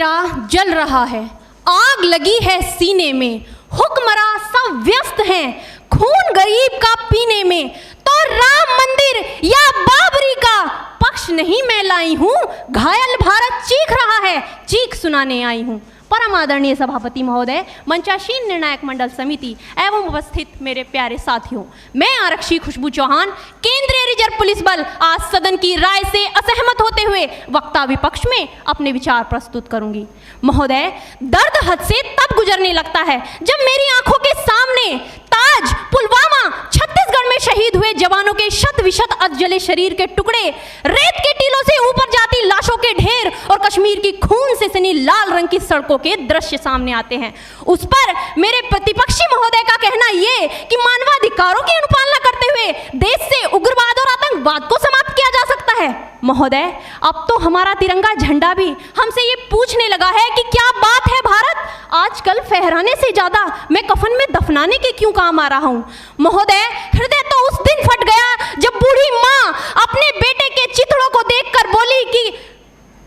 मेरा जल रहा है, आग लगी है सीने में, हुक्मरां सब व्यस्त हैं खून गरीब का पीने में। तो राम मंदिर या बाबरी का पक्ष नहीं मैं लाई हूँ, घायल भारत चीख रहा है, चीख सुनाने आई हूँ। परम आदरणीय सभापति महोदय, मंचासीन निर्णायक मंडल समिति एवं उपस्थित मेरे प्यारे साथियों, मैं आरक्षी खुशबू चौहान केंद्रीय रिजर्व पुलिस बल आज सदन की राय से असहमत होते हुए वक्ता विपक्ष में अपने विचार प्रस्तुत करूंगी। महोदय, दर्द हद से तब गुजरने लगता है जब मेरी आंखों के सामने ताज, पुलवामा, छत्तीसगढ़ में शहीद हुए जवानों के शत विशत अधजले शरीर के टुकड़े, रेत के टीलों से ऊपर जाती लाशों के ढेर और कश्मीर की खून से सनी लाल रंग की सड़कों के दृश्य सामने आते हैं। उस पर मेरे प्रतिपक्षी महोदय का कहना ये कि मानवाधिकारों की अनुपालना करते हुए देश से उग्रवाद और आतंकवाद को समाप्त किया जा सकता है। महोदय, अब तो हमारा तिरंगा झंडा भी हमसे ये पूछने लगा है कि क्या बात है भारत, आजकल फहराने से ज्यादा मैं कफन में दफनाने के क्यों काम आ रहा हूँ। महोदय, हृदय तो उस दिन फट गया जब बूढ़ी माँ अपने बेटे के चिथड़ों को देखकर बोली कि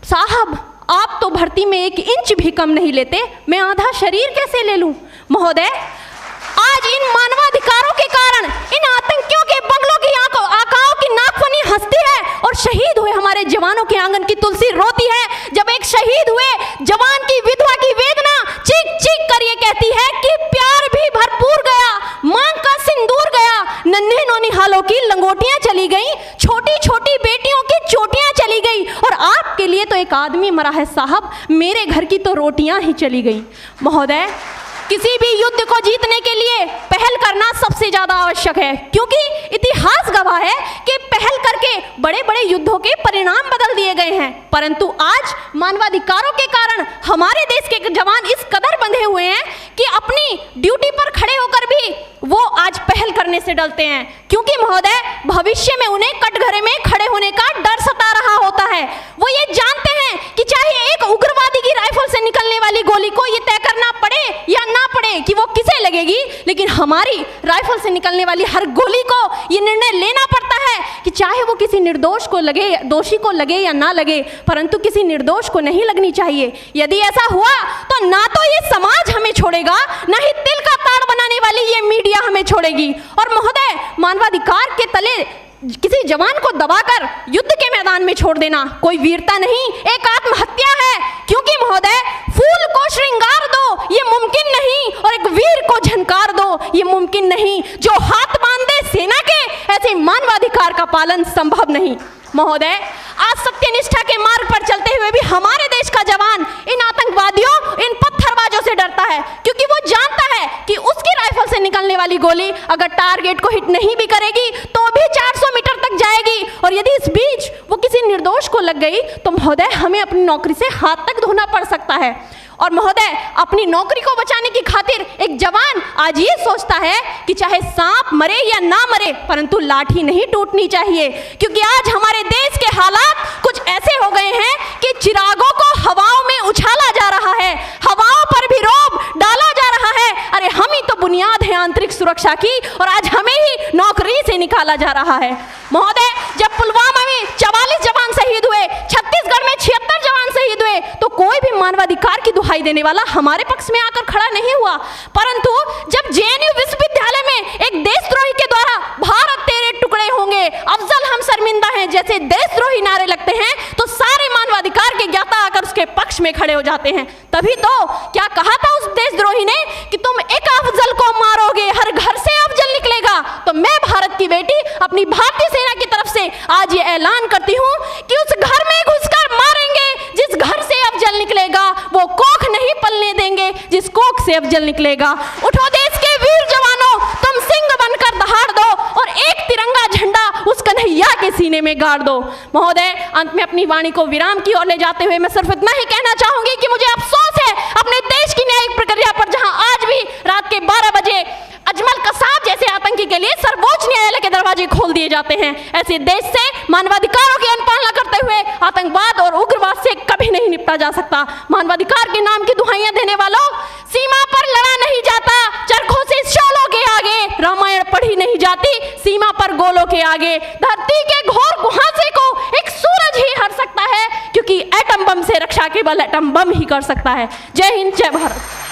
साहब आप तो भर्ती में 1 इंच भी कम नहीं लेते, मैं आधा शरीर कैसे ले लूं। महोदय, आज इन मानवाधिकारों के कारण इन आतंकियों के बंगलों की आकाओं की नाकफनी हंसती है और शहीद हुए हमारे जवानों के आंगन की तुलसी रोती है। जब एक शहीद हुए जवान की विधवा की वेदना चीख चीख कर ये कहती है कि प्यार भी भरपूर गया, मांग का सिंदूर गया, नन्हे नौनिहालों की लंगोटियां चली गई, छोटी छोटी बेटियों की चोटियां चली गई और आपके लिए तो एक आदमी मरा है साहब, मेरे घर की तो रोटियां ही चली गई। महोदय, किसी भी युद्ध को जीतने के लिए पहल करना सबसे ज्यादा आवश्यक है, क्योंकि इतिहास गवाह है कि पहल करके बड़े बड़े युद्धों के परिणाम बदल दिए गए हैं। परंतु आज मानवाधिकारों के कारण हमारे देश के जवान इस कदर बंधे हुए हैं कि अपनी ड्यूटी पर खड़े होकर भी वो आज पहल करने से डरते हैं, क्योंकि महोदय भविष्य में उन्हें कटघरे में खड़े होने का डर सता रहा होता है। वो ये जानते हैं कि चाहे एक उग्रवादी की राइफल से निकलने वाली गोली को ये तय करना पड़े या ना पड़े कि वो किसे लगेगी, लेकिन हमारी राइफल से निकलने वाली हर गोली को ये निर्णय लेना पड़ता है कि चाहे वो किसी निर्दोष को लगे, दोषी को लगे या ना लगे, परंतु किसी निर्दोष को नहीं लगनी चाहिए। यदि ऐसा हुआ तो ना तो ये समाज हमें छोड़ेगा, ना ही तिल का ताड़ बनाने वाली ये मीडिया हमें छोड़ेगी। और महोदय, मानवाधिकार के तले किसी जवान को दबाकर युद्ध के मैदान में छोड़ देना कोई वीरता नहीं, एक आत्महत्या है। क्योंकि महोदय, फूल को श्रृंगार दो ये मुमकिन नहीं और एक वीर को झनकार दो ये मुमकिन नहीं। जो हाथ बांध दे सेना के, ऐसे मानवाधिकार का पालन संभव नहीं। महोदय, आज सत्यनिष्ठा के मार्ग पर चलते हुए भी हमारे देश का जवान इन आतंकवादियों, इन पत्थरबाजों से डरता है, क्योंकि वो जानता है कि उसकी राइफल से निकलने वाली गोली अगर टारगेट को हिट नहीं भी करेगी तो भी 400 मीटर तक जाएगी, और यदि इस बीच वो किसी निर्दोष को लग गई तो महोदय हमें अपनी नौकरी से हाथ तक धोना पड़ सकता है। और महोदय, अपनी नौकरी को बचाने की खातिर एक जवान आज ये सोचता है कि चाहे सांप मरे या ना मरे, परंतु लाठी नहीं टूटनी चाहिए, क्योंकि आज हमारे देश के हालात कुछ ऐसे हो गए हैं कि चिरागों को हवाओं में उछाला जा रहा है, हवाओं पर भी रोब डाला जा रहा है। अरे हम ही तो बुनियाद है आंतरिक सुरक्षा की, और आज हमें ही नौकरी से निकाला जा रहा है। महोदय, जब पुलवामा में 44 जवान शहीद हुए, छत्तीसगढ़ में 76 जवान शहीद हुए, तो कोई भी मानवाधिकार की दुहाई देने वाला हमारे पक्ष में आकर खड़ा नहीं हुआ। परंतु जब जेएनयू विश्वविद्यालय में एक देशद्रोही के द्वारा भारत तेरे टुकड़े होंगे, अफजल हम शर्मिंदा हैं जैसे देशद्रोही नारे लगते हैं, तो सारे मानवाधिकार के ज्ञाता आकर उसके पक्ष में खड़े हो जाते हैं। तभी तो क्या कहा था उस देशद्रोही ने कि तुम एक अफजल को मारोगे, हर घर से अफजल निकलेगा। तो मैं भारत की बेटी अपनी भारतीय सेना की तरफ से आज ये ऐलान करती हूँ कि उस घर में घुसकर मारेंगे जिस घर से अफजल निकलेगा, वो कोख नहीं पलने देंगे जिस कोख से अफजल निकलेगा। उठो देश के वीर जवानों, तुम सिंह बनकर दहाड़ दो और एक तिरंगा झंडा उस कन्हैया के सीने में गाड़ दो। महोदय, अंत में अपनी वाणी को विराम की ओर ले जाते हुए मैं सिर्फ इतना ही कहना चाहूंगी कि मुझे अफसोस है अपने देश की न्यायिक प्रक्रिया पर, जहां आज भी रात के 12 बजे अजमल कसाब जैसे आतंकी के लिए सर्वोच्च न्यायालय के दरवाजे खोल दिए जाते हैं। ऐसे देश से मानवाधिकारों की अनुपालना करते हुए आतंकवाद और उग्रवाद से कभी नहीं निपटा जा सकता। मानवाधिकार के नाम की दुहाइयां देने वालों, सीमा पर लड़ा नहीं जाता, चरखों से शोलों के आगे रामायण पढ़ी नहीं जाती, सीमा पर गोलों के आगे धरती के घोर कुहासे को एक सूरज ही हर सकता है, क्योंकि एटम बम से रक्षा के केवल एटम बम ही कर सकता है। जय हिंद, जय भारत।